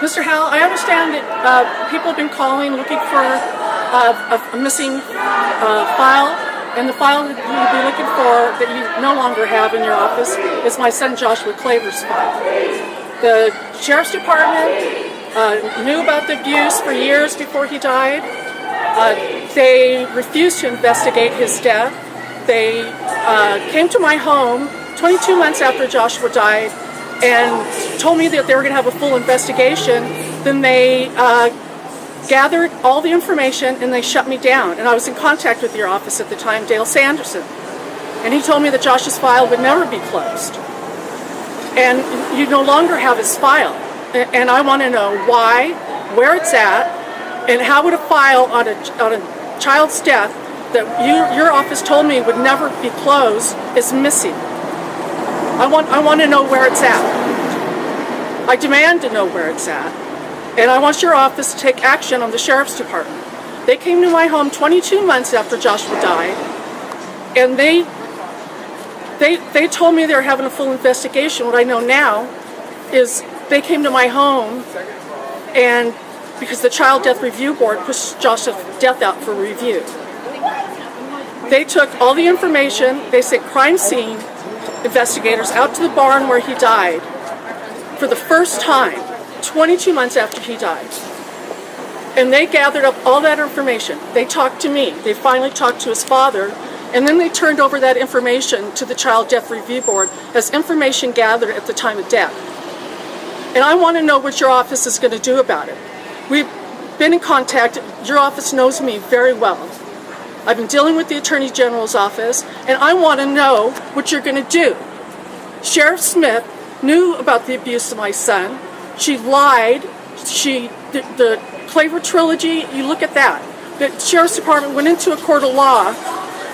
Mr. Howell, I understand that people have been calling looking for a missing file, and the file that you'd be looking for that you no longer have in your office is my son Joshua Klaver's file. The Sheriff's Department knew about the abuse for years before he died. They refused to investigate his death. They came to my home 22 months after Joshua died and told me that they were going to have a full investigation. Then they gathered all the information and they shut me down. And I was in contact with your office at the time, Dale Sanderson. And he told me that Josh's file would never be closed. And you no longer have his file. And I want to know why, where it's at, and how would a file on a child's death that your office told me would never be closed is missing. I want to know where it's at. I demand to know where it's at. And I want your office to take action on the Sheriff's Department. They came to my home 22 months after Joshua died, and they told me they were having a full investigation. What I know now is they came to my home, and because the Child Death Review Board pushed Joshua's death out for review. They took all the information, they sent crime scene investigators out to the barn where he died for the first time, 22 months after he died. And they gathered up all that information. They talked to me. They finally talked to his father, and then they turned over that information to the Child Death Review Board as information gathered at the time of death. And I want to know what your office is going to do about it. We've been in contact. Your office knows me very well. I've been dealing with the Attorney General's office, and I want to know what you're going to do. Sheriff Smith knew about the abuse of my son. She lied. The Klaver trilogy, you look at that. The Sheriff's Department went into a court of law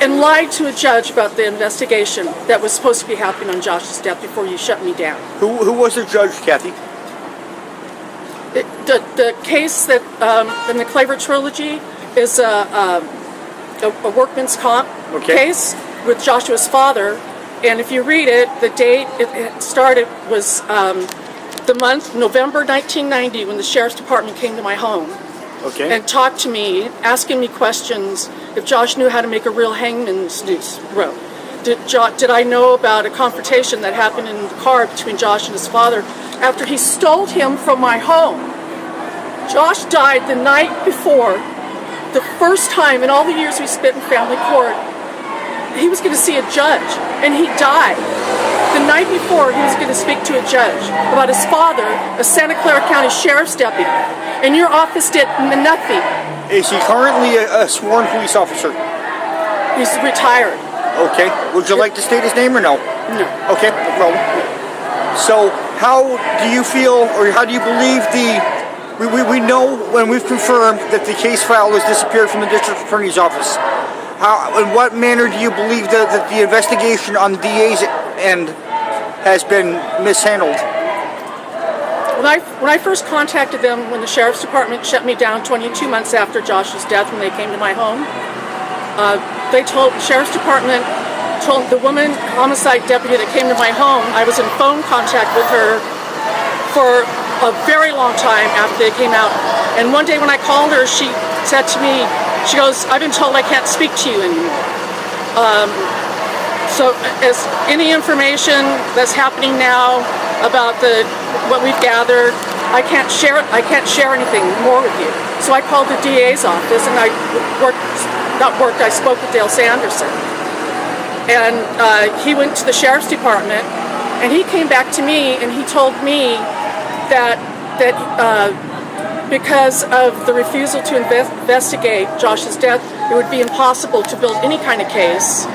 and lied to a judge about the investigation that was supposed to be happening on Josh's death before you shut me down. Who was the judge, Kathy? The case that in the Klaver trilogy is a workman's comp case with Joshua's father, and if you read it, the date it started was the month November 1990 when the Sheriff's Department came to my home and talked to me, asking me questions if Josh knew how to make a real hangman's noose rope. Did I know about a confrontation that happened in the car between Josh and his father after he stole him from my home? Josh died the night before. The first time in all the years we spent in family court, he was going to see a judge, and he died. The night before, he was going to speak to a judge about his father, a Santa Clara County Sheriff's deputy, and your office did nothing. Is he currently a sworn police officer? He's retired. Okay. Would you like to state his name or no? No. Okay, no problem. So, how do you feel, or how do you believe we know when we've confirmed that the case file has disappeared from the district attorney's office? In what manner do you believe that the investigation on the DA's end has been mishandled? When I first contacted them, when the Sheriff's Department shut me down 22 months after Josh's death, when they came to my home, the Sheriff's Department told the woman homicide deputy that came to my home, I was in phone contact with her for a very long time after they came out. And one day when I called her, she said to me, she goes, I've been told I can't speak to you anymore. So as any information that's happening now about what we've gathered, I can't share anything more with you. So I called the DA's office, and I spoke with Dale Sanderson. And he went to the Sheriff's Department, and he came back to me, and he told me that because of the refusal to investigate Josh's death, it would be impossible to build any kind of case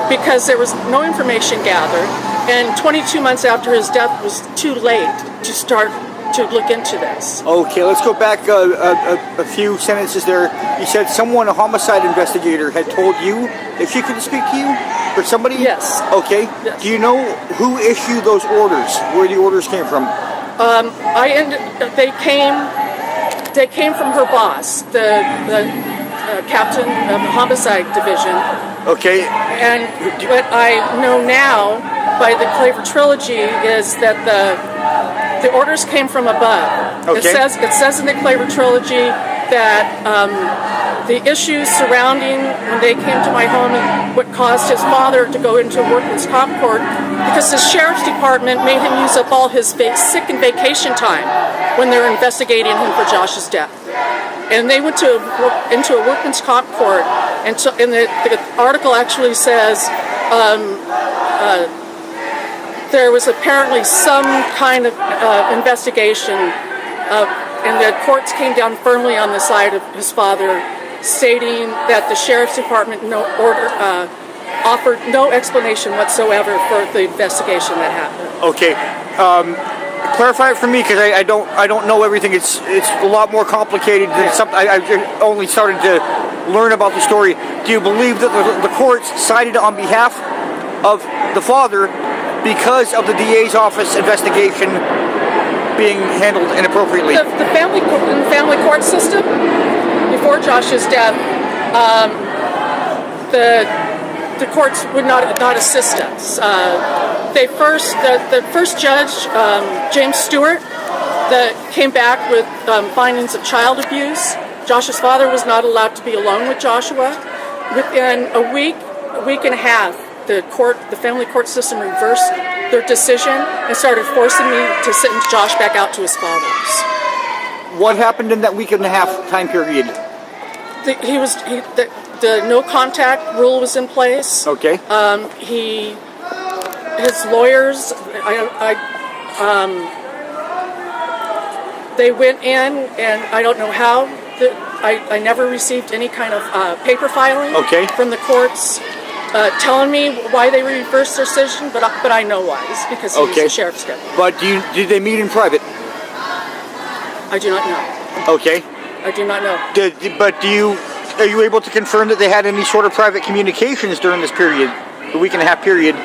because there was no information gathered, and 22 months after his death was too late to start to look into this. Okay, let's go back a few sentences there. You said a homicide investigator had told you if she could speak to you, or somebody? Yes. Okay. Yes. Do you know who issued those orders, where the orders came from? They came from her boss, the captain of the homicide division. Okay. And what I know now by the Klaver trilogy is that the orders came from above. Okay. It says in the Klaver trilogy that the issues surrounding when they came to my home and what caused his father to go into workman's comp court, because the sheriff's department made him use up all his sick and vacation time when they were investigating him for Josh's death. And they went into a workman's comp court, and the article actually says there was apparently some kind of investigation, and the courts came down firmly on the side of his father, stating that the sheriff's department offered no explanation whatsoever for the investigation that happened. Okay. Clarify it for me, because I don't know everything. It's a lot more complicated than something. I only started to learn about the story. Do you believe that the courts sided on behalf of the father because of the DA's office investigation being handled inappropriately? The family court system before Josh's death, the courts would not assist us. The first judge, James Stewart, that came back with findings of child abuse. Joshua's father was not allowed to be alone with Joshua. Within a week and a half, the family court system reversed their decision and started forcing me to sentence Josh back out to his father's. What happened in that week and a half time period? The no contact rule was in place. Okay. His lawyers, they went in, and I don't know how. I never received any kind of paper filing from the courts telling me why they reversed their decision, but I know why. It's because he was the sheriff's deputy. But did they meet in private? I do not know. Okay. I do not know. Are you able to confirm that they had any sort of private communications during this period, the week and a half period,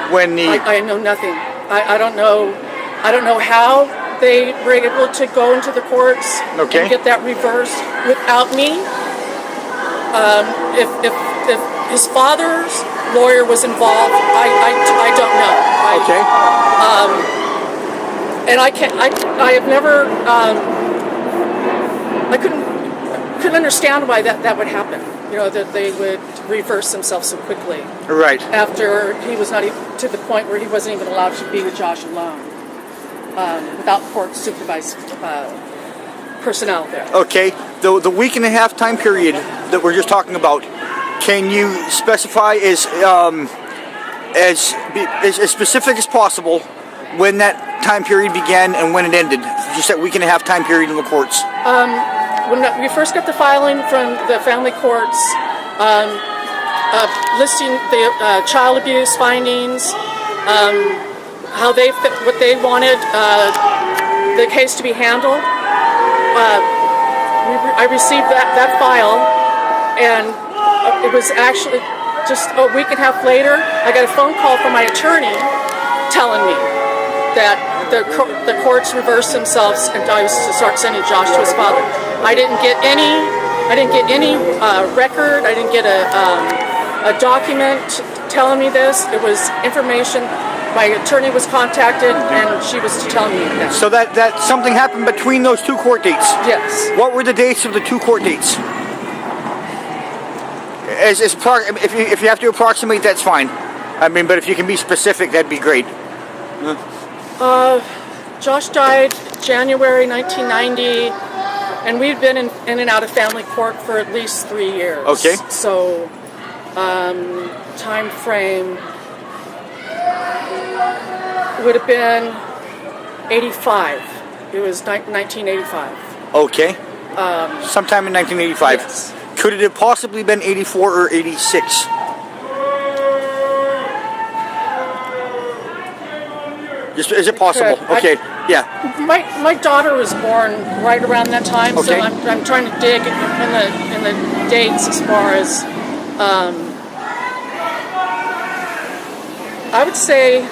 when the... I know nothing. I don't know how they were able to go into the courts and get that reversed without me. If his father's lawyer was involved, I don't know. And I have never... I couldn't understand why that would happen. That they would reverse themselves so quickly. Right. After he was not even to the point where he wasn't even allowed to be with Josh alone, without court supervised personnel there. Okay. The week and a half time period that we're just talking about, can you specify as specific as possible when that time period began and when it ended? Just that week and a half time period in the courts. When we first got the filing from the family courts, listing the child abuse findings, what they wanted the case to be handled, I received that file, and it was actually just a week and a half later, I got a phone call from my attorney telling me that the courts reversed themselves and I was to start sending Josh to his father. I didn't get any record. I didn't get a document telling me this. It was information. My attorney was contacted, and she was to tell me that. So that something happened between those two court dates? Yes. What were the dates of the two court dates? If you have to approximate, that's fine. But if you can be specific, that'd be great. Josh died January 1990, and we've been in and out of family court for at least 3 years. Okay. So, time frame would have been 85. It was 1985. Okay. Sometime in 1985. Yes. Could it have possibly been 84 or 86? Is it possible? Okay, yeah. My daughter was born right around that time, so I'm trying to dig in the dates as far as I would say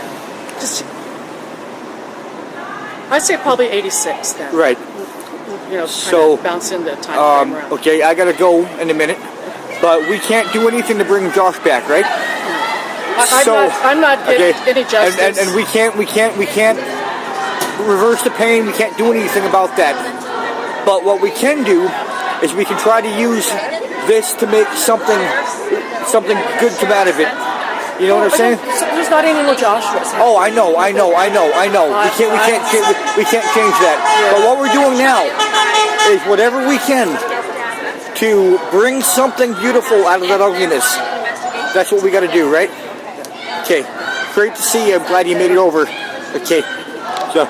probably 86 then. Right. So bounce into time frame around. Okay, I gotta go in a minute, but we can't do anything to bring Josh back, right? I'm not getting any justice. And we can't reverse the pain. We can't do anything about that. But what we can do is we can try to use this to make something good come out of it. You know what I'm saying? There's not any more Joshua's. Oh, I know. We can't change that. But what we're doing now is whatever we can to bring something beautiful out of that ugliness. That's what we got to do, right? Okay. Great to see you. I'm glad you made it over. Okay. So.